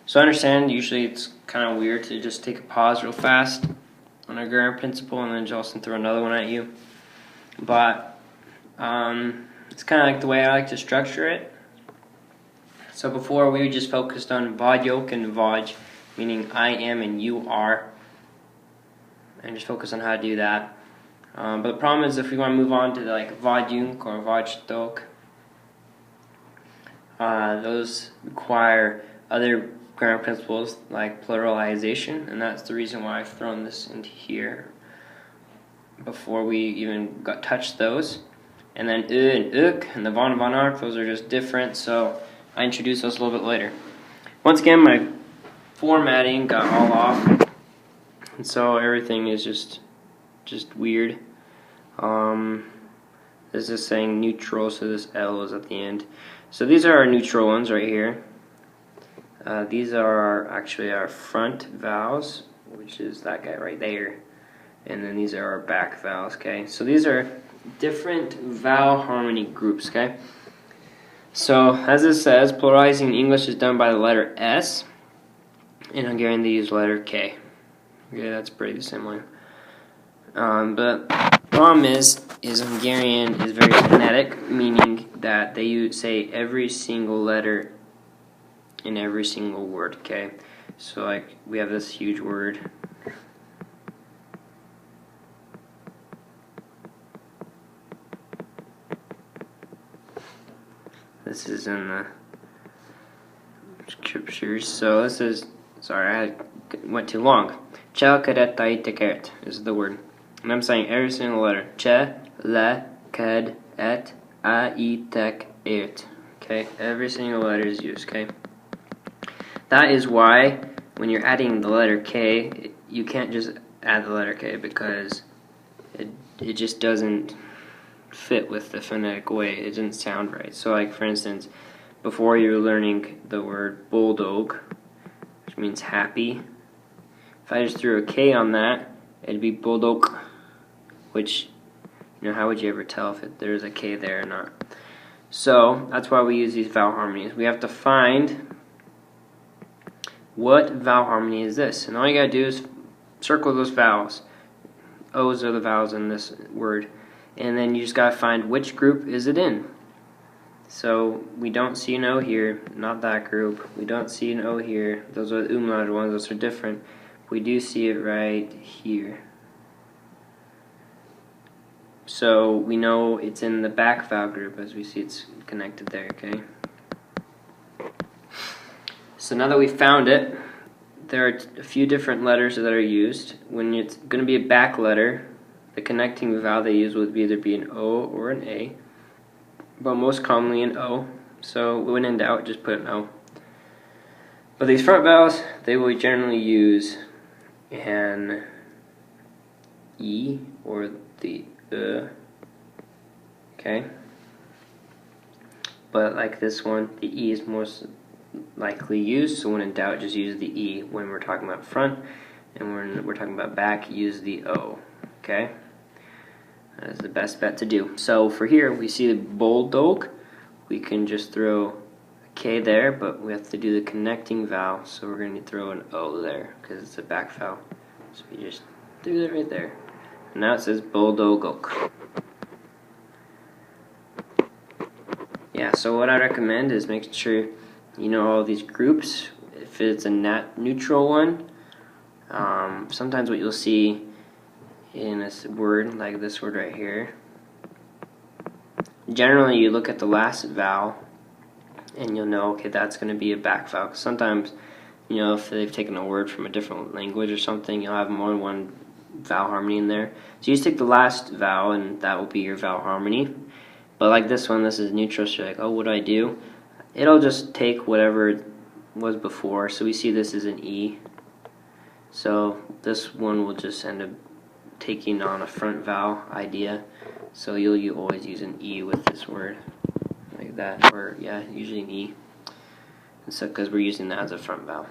So I understand usually it's kind of weird to just take a pause real fast on a grammar principle and then just throw another one at you. But it's kind of like the way I like to structure it. So before we just focused on vagyok and vaj, meaning I am and you are, and just focus on how to do that. But the problem is if we want to move on to like vagyunk or vagytok, those require other grammar principles like pluralization, and that's the reason why I've thrown this into here before we even touched those. And then and uk and the von ark, those are just different, so I introduced those a little bit later. Once again, my formatting got all off, and so everything is just weird. This is saying neutral, so this L is at the end. So these are our neutral ones right here. These are actually our front vowels, which is that guy right there. And then these are our back vowels, okay? So these are different vowel harmony groups, okay? So as it says, pluralizing in English is done by the letter S. In Hungarian, they use letter K. Okay, that's pretty similar. But the problem is Hungarian is very phonetic, meaning that they say every single letter in every single word, okay? So like we have this huge word. This is in the scriptures. So this is, sorry, I went too long. Cel kedet tekert is the word. And I'm saying every single letter. Che, le, ked, et, I, tek, ert. Okay, every single letter is used, okay? That is why when you're adding the letter K, you can't just add the letter K because it just doesn't fit with the phonetic way. It didn't sound right. So like for instance, before you were learning the word bulldog, which means happy, if I just threw a K on that, it'd be bulldog, which, you know, how would you ever tell if there's a K there or not? So that's why we use these vowel harmonies. We have to find what vowel harmony is this, and all you gotta do is circle those vowels. O's are the vowels in this word, and then you just gotta find which group is it in. So we don't see an O here, not that group. We don't see an O here. Those are the umlaut ones, those are different. We do see it right here. So we know it's in the back vowel group as we see it's connected there, okay? So now that we found it, there are a few different letters that are used. When it's going to be a back letter, the connecting vowel they use would either be an O or an A, but most commonly an O. So when in doubt, just put an O. But these front vowels, they will generally use an E or the okay? But like this one, the E is most likely used, so when in doubt, just use the E. When we're talking about front and when we're talking about back, use the O, okay? That is the best bet to do. So for here, we see the bulldog. We can just throw a K there, but we have to do the connecting vowel, so we're going to throw an O there because it's a back vowel. So we just threw that right there. And now it says bulldogok. Yeah, so what I recommend is make sure you know all these groups. If it's a neutral one, sometimes what you'll see in a word, like this word right here, generally you look at the last vowel and you'll know, okay, that's going to be a back vowel. Sometimes, you know, if they've taken a word from a different language or something, you'll have more than one vowel harmony in there. So you just take the last vowel and that will be your vowel harmony. But like this one, this is neutral, so you're like, oh, what do I do? It'll just take whatever was before. So we see this is an E. So this one will just end up taking on a front vowel idea. So you always use an E with this word, like that, or yeah, usually an E. And so because we're using that as a front vowel.